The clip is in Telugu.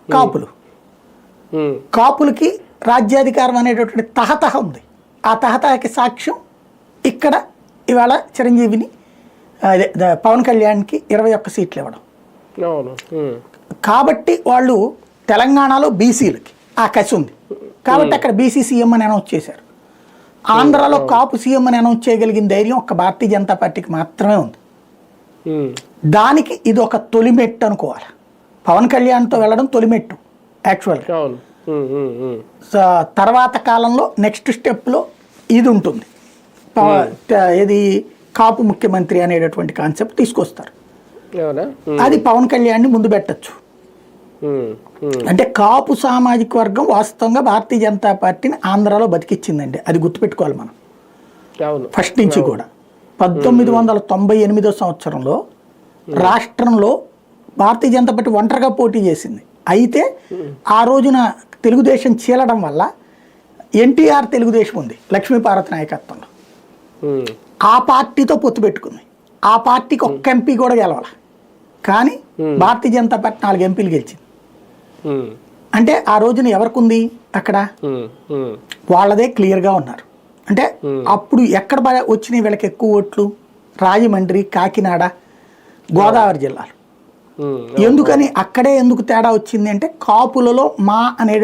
కాపులు. కాపులకి రాజ్యాధికారం అనేటటువంటి తహతహ ఉంది. ఆ తహతహకి సాక్ష్యం ఇక్కడ ఇవాళ చిరంజీవిని పవన్ కళ్యాణ్కి 21 సీట్లు ఇవ్వడం. కాబట్టి వాళ్ళు తెలంగాణలో బీసీలకి ఆ కసి ఉంది కాబట్టి అక్కడ బీసీ సీఎం అని అనౌన్స్ చేశారు. ఆంధ్రాలో కాపు సీఎం అని అనౌన్స్ చేయగలిగిన ధైర్యం ఒక్క భారతీయ జనతా పార్టీకి మాత్రమే ఉంది. దానికి ఇది ఒక తొలిమెట్టు అనుకోవాలి. పవన్ కళ్యాణ్తో వెళ్ళడం తొలిమెట్టు యాక్చువల్గా. తర్వాత కాలంలో నెక్స్ట్ స్టెప్లో ఇది ఉంటుంది, ఇది కాపు ముఖ్యమంత్రి అనేటటువంటి కాన్సెప్ట్ తీసుకొస్తారు. అది పవన్ కళ్యాణ్ని ముందు పెట్టచ్చు. అంటే కాపు సామాజిక వర్గం వాస్తవంగా భారతీయ జనతా పార్టీని ఆంధ్రాలో బతికిచ్చిందండి. అది గుర్తుపెట్టుకోవాలి మనం ఫస్ట్ నుంచి కూడా. 1998 సంవత్సరంలో రాష్ట్రంలో భారతీయ జనతా పార్టీ ఒంటరిగా పోటీ చేసింది. అయితే ఆ రోజున తెలుగుదేశం చీలడం వల్ల ఎన్టీఆర్ తెలుగుదేశం ఉంది లక్ష్మీపార్వతి నాయకత్వంలో, ఆ పార్టీతో పొత్తు పెట్టుకుంది. ఆ పార్టీకి ఒక్క ఎంపీ కూడా గెలవాల, కానీ భారతీయ జనతా పార్టీ 4 ఎంపీలు గెలిచింది. అంటే ఆ రోజున ఎవరికి ఉంది అక్కడ, వాళ్ళదే క్లియర్గా ఉన్నారు. అంటే అప్పుడు ఎక్కడ వచ్చినాయి వీళ్ళకి ఎక్కువ ఓట్లు? రాజమండ్రి, కాకినాడ, గోదావరి జిల్లాలు. ఎందుకని అక్కడే ఎందుకు తేడా వచ్చింది అంటే కాపులలో మా అనే